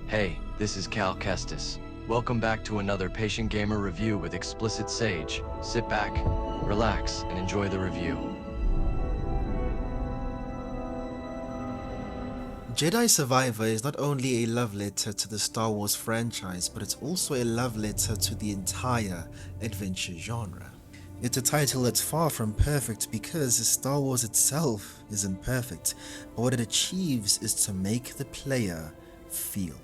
Hey, this is Cal Kestis. Welcome back to another Patient Gamer review with Explicit Sage. Sit back, relax, and enjoy the review. Jedi Survivor is not only a love letter to the Star Wars franchise, but it's also a love letter to the entire adventure genre. It's a title that's far from perfect because Star Wars itself isn't perfect, but what it achieves is to make the player feel.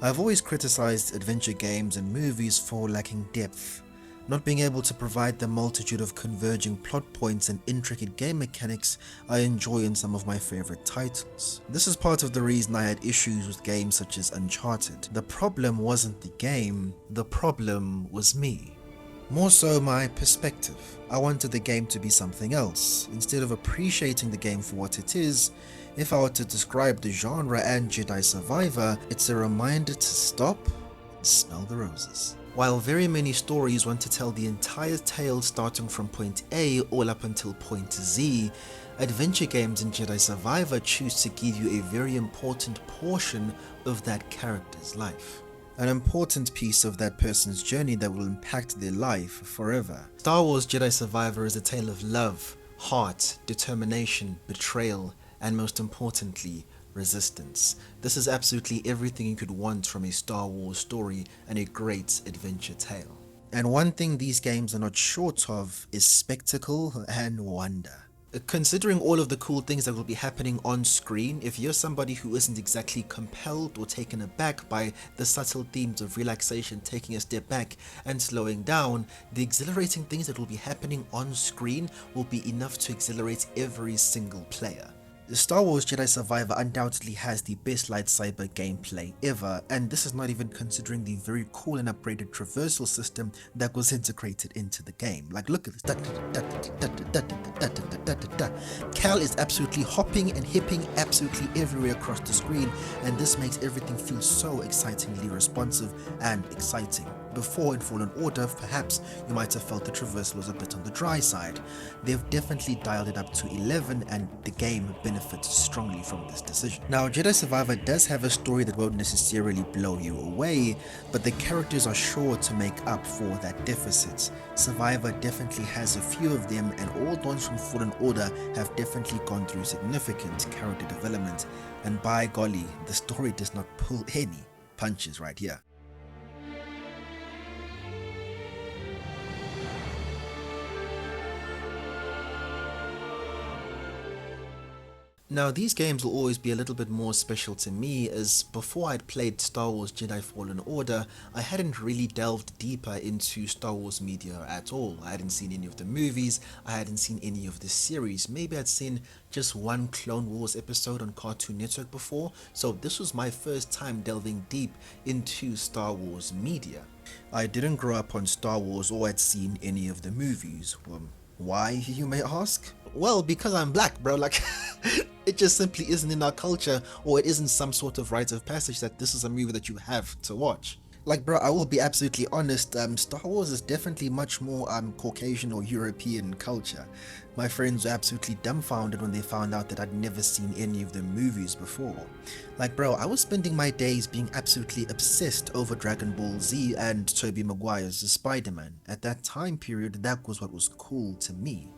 I've always criticized adventure games and movies for lacking depth, not being able to provide the multitude of converging plot points and intricate game mechanics I enjoy in some of my favorite titles. This is part of the reason I had issues with games such as Uncharted. The problem wasn't the game, the problem was me. More so my perspective. I wanted the game to be something else. Instead of appreciating the game for what it is, if I were to describe the genre and Jedi Survivor, it's a reminder to stop and smell the roses. While very many stories want to tell the entire tale starting from point A all up until point Z, adventure games in Jedi Survivor choose to give you a very important portion of that character's life. An important piece of that person's journey that will impact their life forever. Star Wars Jedi Survivor is a tale of love, heart, determination, betrayal, and most importantly, resistance. This is absolutely everything you could want from a Star Wars story and a great adventure tale. And one thing these games are not short of is spectacle and wonder. Considering all of the cool things that will be happening on screen, if you're somebody who isn't exactly compelled or taken aback by the subtle themes of relaxation, taking a step back and slowing down, the exhilarating things that will be happening on screen will be enough to exhilarate every single player. Star Wars Jedi Survivor undoubtedly has the best lightsaber gameplay ever, and this is not even considering the very cool and upgraded traversal system that was integrated into the game. Like, look at this. Cal is absolutely hopping and hipping absolutely everywhere across the screen, and this makes everything feel so excitingly responsive and exciting. Before in Fallen Order, perhaps you might have felt the traversal was a bit on the dry side. They've definitely dialed it up to 11, and the game benefits strongly from this decision. Now, Jedi Survivor does have a story that won't necessarily blow you away, but the characters are sure to make up for that deficit. Survivor definitely has a few of them, and all the ones from Fallen Order have definitely gone through significant character development, and by golly, the story does not pull any punches right here. Now, these games will always be a little bit more special to me, as before I'd played Star Wars Jedi Fallen Order, I hadn't really delved deeper into Star Wars media at all. I hadn't seen any of the movies, I hadn't seen any of the series. Maybe I'd seen just one Clone Wars episode on Cartoon Network before, so this was my first time delving deep into Star Wars media. I didn't grow up on Star Wars or had seen any of the movies. Why, you may ask? Well, because I'm black, bro. Like, it just simply isn't in our culture, or it isn't some sort of rite of passage that this is a movie that you have to watch. Like, bro, I will be absolutely honest, Star Wars is definitely much more Caucasian or European culture. My friends were absolutely dumbfounded when they found out that I'd never seen any of the movies before. Like, bro, I was spending my days being absolutely obsessed over Dragon Ball Z and Tobey Maguire's Spider-Man. At that time period, that was what was cool to me.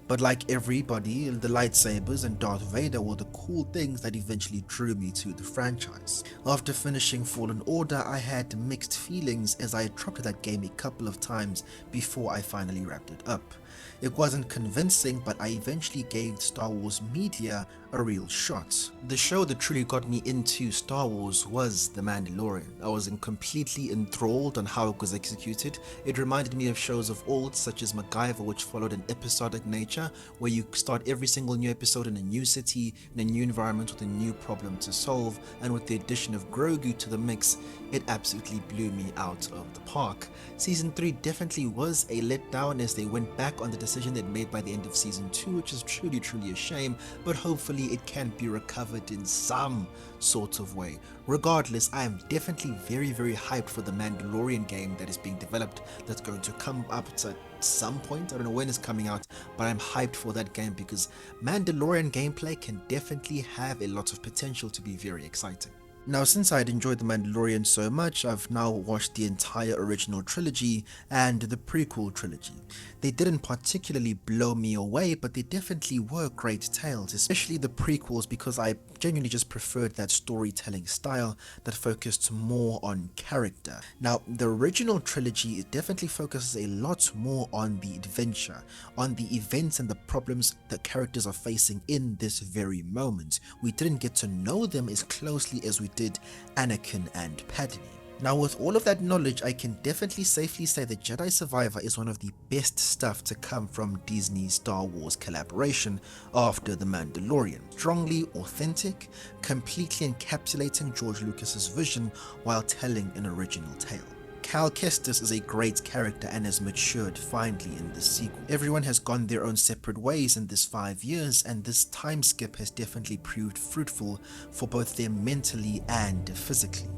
But like everybody, the lightsabers and Darth Vader were the cool things that eventually drew me to the franchise. After finishing Fallen Order, I had mixed feelings as I had dropped that game a couple of times before I finally wrapped it up. It wasn't convincing, but I eventually gave Star Wars media a real shot. The show that truly got me into Star Wars was The Mandalorian. I was completely enthralled on how it was executed. It reminded me of shows of old such as MacGyver, which followed an episodic nature where you start every single new episode in a new city, in a new environment with a new problem to solve, and with the addition of Grogu to the mix, it absolutely blew me out of the park. Season 3 definitely was a letdown as they went back on the decision they'd made by the end of Season 2, which is truly a shame, but hopefully it can be recovered in some sort of way. Regardless, I am definitely very hyped for the Mandalorian game that is being developed, that's going to come up at some point. I don't know when it's coming out, but I'm hyped for that game because Mandalorian gameplay can definitely have a lot of potential to be very exciting. Now, since I'd enjoyed The Mandalorian so much, I've now watched the entire original trilogy and the prequel trilogy. They didn't particularly blow me away, but they definitely were great tales, especially the prequels, because I genuinely just preferred that storytelling style that focused more on character. Now, the original trilogy definitely focuses a lot more on the adventure, on the events and the problems the characters are facing in this very moment. We didn't get to know them as closely as we did Anakin and Padme. Now, with all of that knowledge, I can definitely safely say that Jedi Survivor is one of the best stuff to come from Disney's Star Wars collaboration after The Mandalorian. Strongly authentic, completely encapsulating George Lucas's vision while telling an original tale. Cal Kestis is a great character and has matured finely in this sequel. Everyone has gone their own separate ways in this 5 years, and this time skip has definitely proved fruitful for both them mentally and physically.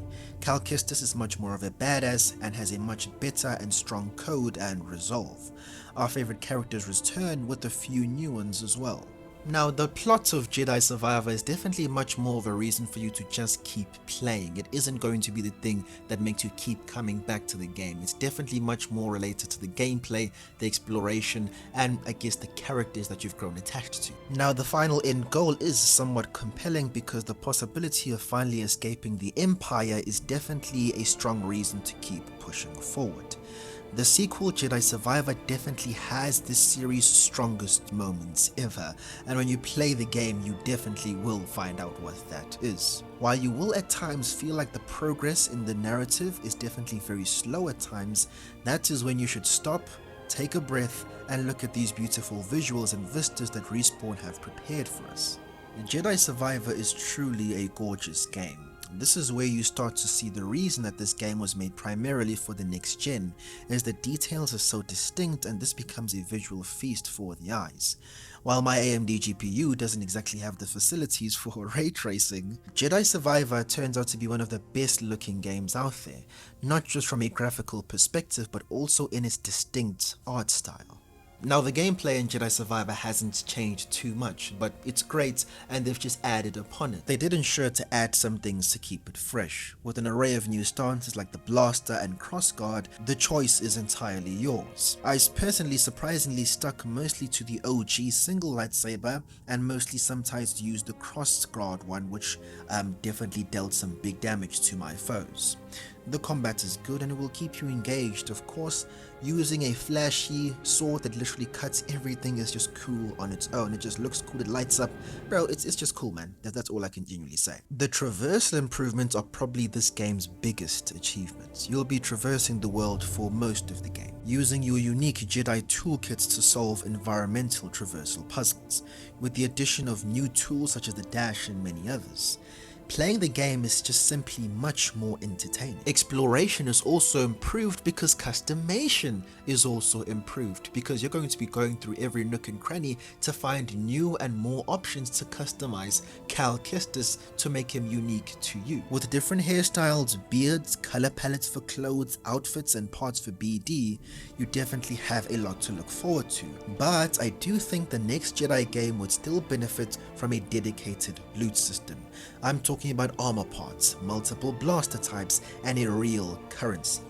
Cal Kestis is much more of a badass and has a much better and strong code and resolve. Our favorite characters return with a few new ones as well. Now, the plot of Jedi Survivor is definitely much more of a reason for you to just keep playing. It isn't going to be the thing that makes you keep coming back to the game. It's definitely much more related to the gameplay, the exploration, and I guess the characters that you've grown attached to. Now, the final end goal is somewhat compelling because the possibility of finally escaping the Empire is definitely a strong reason to keep pushing forward. The sequel, Jedi Survivor, definitely has this series' strongest moments ever, and when you play the game, you definitely will find out what that is. While you will at times feel like the progress in the narrative is definitely very slow at times, that is when you should stop, take a breath, and look at these beautiful visuals and vistas that Respawn have prepared for us. Jedi Survivor is truly a gorgeous game. This is where you start to see the reason that this game was made primarily for the next gen, as the details are so distinct and this becomes a visual feast for the eyes. While my AMD GPU doesn't exactly have the facilities for ray tracing, Jedi Survivor turns out to be one of the best looking games out there, not just from a graphical perspective but also in its distinct art style. Now, the gameplay in Jedi Survivor hasn't changed too much, but it's great and they've just added upon it. They did ensure to add some things to keep it fresh. With an array of new stances like the blaster and crossguard, the choice is entirely yours. I personally surprisingly stuck mostly to the OG single lightsaber and mostly sometimes used the crossguard one, which definitely dealt some big damage to my foes. The combat is good and it will keep you engaged. Of course, using a flashy sword that literally cuts everything is just cool on its own. It just looks cool, it lights up. Bro, it's just cool, man. That's all I can genuinely say. The traversal improvements are probably this game's biggest achievements. You'll be traversing the world for most of the game, using your unique Jedi toolkits to solve environmental traversal puzzles, with the addition of new tools such as the dash and many others. Playing the game is just simply much more entertaining. Exploration is also improved because customization is also improved, because you're going to be going through every nook and cranny to find new and more options to customize Cal Kestis to make him unique to you. With different hairstyles, beards, color palettes for clothes, outfits, and parts for BD, you definitely have a lot to look forward to. But I do think the next Jedi game would still benefit from a dedicated loot system. I'm talking about armor parts, multiple blaster types, and a real currency.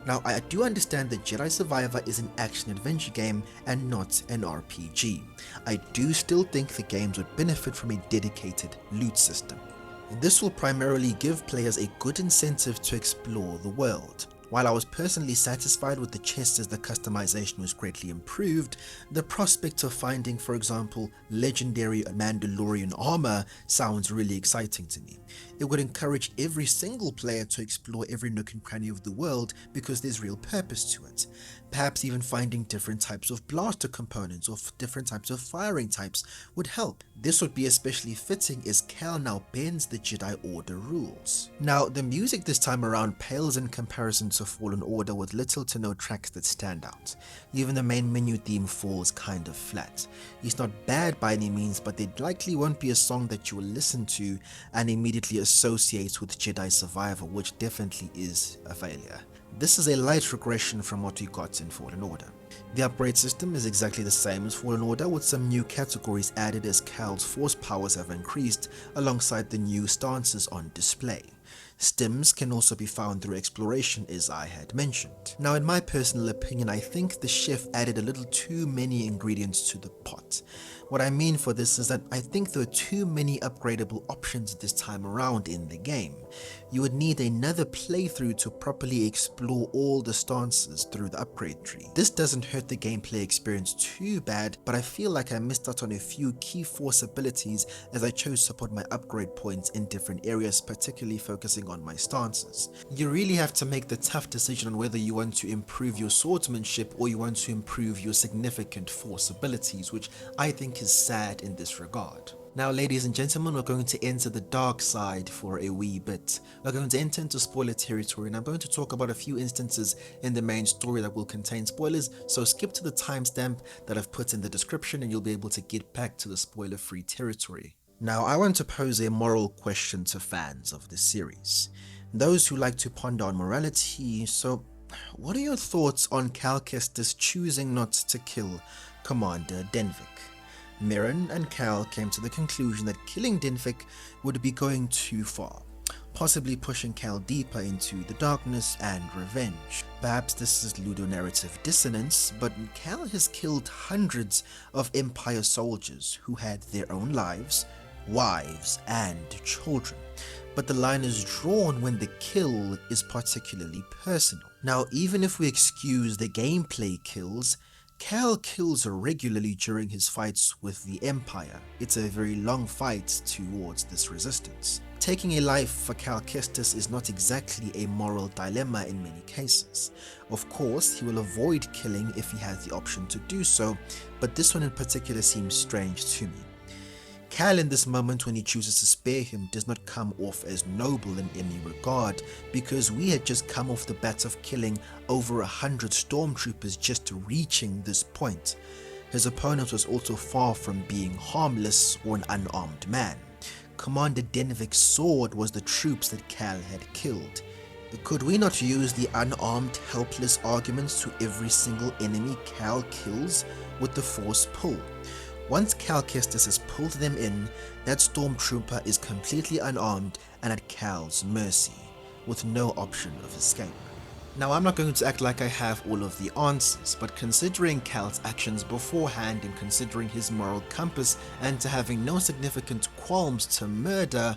Now, I do understand that Jedi Survivor is an action-adventure game and not an RPG. I do still think the games would benefit from a dedicated loot system. This will primarily give players a good incentive to explore the world. While I was personally satisfied with the chests as the customization was greatly improved, the prospect of finding, for example, legendary Mandalorian armor sounds really exciting to me. It would encourage every single player to explore every nook and cranny of the world because there's real purpose to it. Perhaps even finding different types of blaster components or different types of firing types would help. This would be especially fitting as Cal now bends the Jedi Order rules. Now, the music this time around pales in comparison to Fallen Order, with little to no tracks that stand out. Even the main menu theme falls kind of flat. It's not bad by any means, but it likely won't be a song that you will listen to and immediately associate with Jedi Survivor, which definitely is a failure. This is a light regression from what we got in Fallen Order. The upgrade system is exactly the same as Fallen Order, with some new categories added as Cal's force powers have increased alongside the new stances on display. Stims can also be found through exploration, as I had mentioned. Now, in my personal opinion, I think the chef added a little too many ingredients to the pot. What I mean for this is that I think there are too many upgradable options this time around in the game. You would need another playthrough to properly explore all the stances through the upgrade tree. This doesn't hurt the gameplay experience too bad, but I feel like I missed out on a few key force abilities as I chose to put my upgrade points in different areas, particularly focusing on my stances. You really have to make the tough decision on whether you want to improve your swordsmanship or you want to improve your significant force abilities, which I think is sad in this regard. Now, ladies and gentlemen, we're going to enter the dark side for a wee bit. We're going to enter into spoiler territory, and I'm going to talk about a few instances in the main story that will contain spoilers, so skip to the timestamp that I've put in the description and you'll be able to get back to the spoiler-free territory. Now, I want to pose a moral question to fans of this series, those who like to ponder on morality. So, what are your thoughts on Cal Kestis choosing not to kill Commander Denvik? Mirren and Cal came to the conclusion that killing Denvik would be going too far, possibly pushing Cal deeper into the darkness and revenge. Perhaps this is ludonarrative dissonance, but Cal has killed hundreds of Empire soldiers who had their own lives, wives, and children. But the line is drawn when the kill is particularly personal. Now, even if we excuse the gameplay kills, Cal kills regularly during his fights with the Empire. It's a very long fight towards this resistance. Taking a life for Cal Kestis is not exactly a moral dilemma in many cases. Of course, he will avoid killing if he has the option to do so, but this one in particular seems strange to me. Cal, in this moment when he chooses to spare him, does not come off as noble in any regard, because we had just come off the bat of killing over 100 stormtroopers just reaching this point. His opponent was also far from being harmless or an unarmed man. Commander Denvik's sword was the troops that Cal had killed. Could we not use the unarmed, helpless arguments to every single enemy Cal kills with the Force pull? Once Cal Kestis has pulled them in, that stormtrooper is completely unarmed and at Cal's mercy, with no option of escape. Now, I'm not going to act like I have all of the answers, but considering Cal's actions beforehand and considering his moral compass and to having no significant qualms to murder,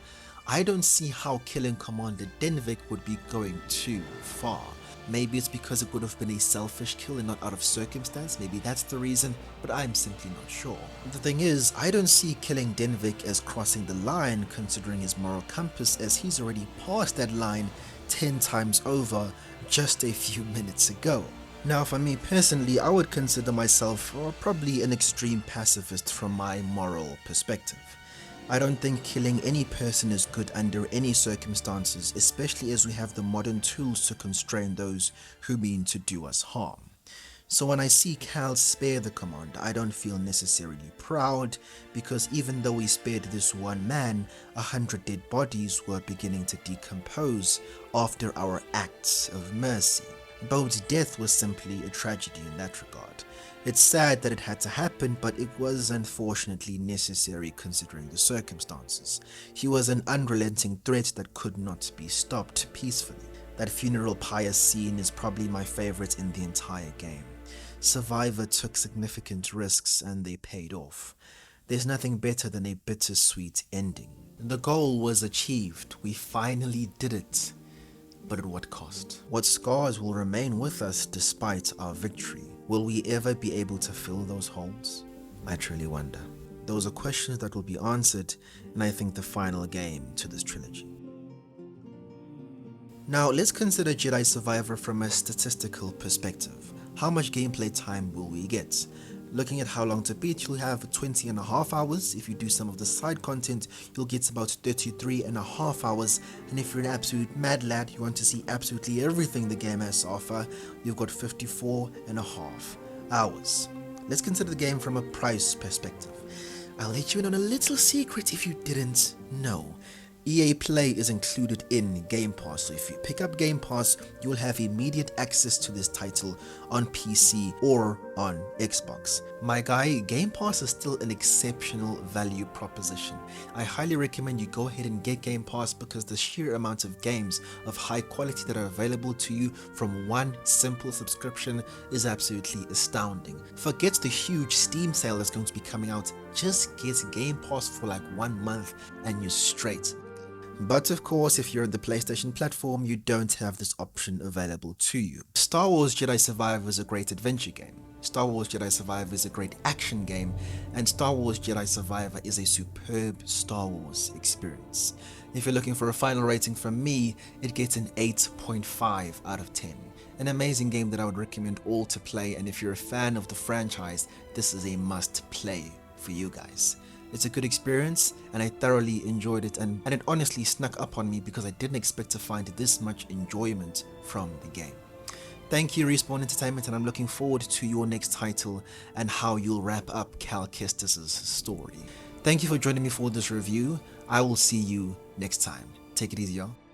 I don't see how killing Commander Denvik would be going too far. Maybe it's because it would have been a selfish kill and not out of circumstance, maybe that's the reason, but I'm simply not sure. The thing is, I don't see killing Denvik as crossing the line considering his moral compass, as he's already passed that line 10 times over just a few minutes ago. Now, for me personally, I would consider myself probably an extreme pacifist from my moral perspective. I don't think killing any person is good under any circumstances, especially as we have the modern tools to constrain those who mean to do us harm. So when I see Cal spare the commander, I don't feel necessarily proud, because even though we spared this one man, 100 dead bodies were beginning to decompose after our acts of mercy. Bode's death was simply a tragedy in that regard. It's sad that it had to happen, but it was unfortunately necessary considering the circumstances. He was an unrelenting threat that could not be stopped peacefully. That funeral pyre scene is probably my favorite in the entire game. Survivor took significant risks and they paid off. There's nothing better than a bittersweet ending. The goal was achieved. We finally did it. But at what cost? What scars will remain with us despite our victory? Will we ever be able to fill those holes? I truly wonder. Those are questions that will be answered in, I think, the final game to this trilogy. Now, let's consider Jedi Survivor from a statistical perspective. How much gameplay time will we get? Looking at how long to beat, you'll have 20.5 hours. If you do some of the side content, you'll get about 33.5 hours. And if you're an absolute mad lad, you want to see absolutely everything the game has to offer, you've got 54.5 hours. Let's consider the game from a price perspective. I'll let you in on a little secret if you didn't know. EA Play is included in Game Pass, so if you pick up Game Pass, you will have immediate access to this title on PC or on Xbox. My guy, Game Pass is still an exceptional value proposition. I highly recommend you go ahead and get Game Pass because the sheer amount of games of high quality that are available to you from one simple subscription is absolutely astounding. Forget the huge Steam sale that's going to be coming out, just get Game Pass for like 1 month and you're straight. But of course, if you're on the PlayStation platform, you don't have this option available to you. Star Wars Jedi Survivor is a great adventure game. Star Wars Jedi Survivor is a great action game, and Star Wars Jedi Survivor is a superb Star Wars experience. If you're looking for a final rating from me, it gets an 8.5 out of 10. An amazing game that I would recommend all to play, and if you're a fan of the franchise, this is a must play for you guys. It's a good experience and I thoroughly enjoyed it, and it honestly snuck up on me because I didn't expect to find this much enjoyment from the game. Thank you Respawn Entertainment, and I'm looking forward to your next title and how you'll wrap up Cal Kestis' story. Thank you for joining me for this review. I will see you next time. Take it easy, y'all.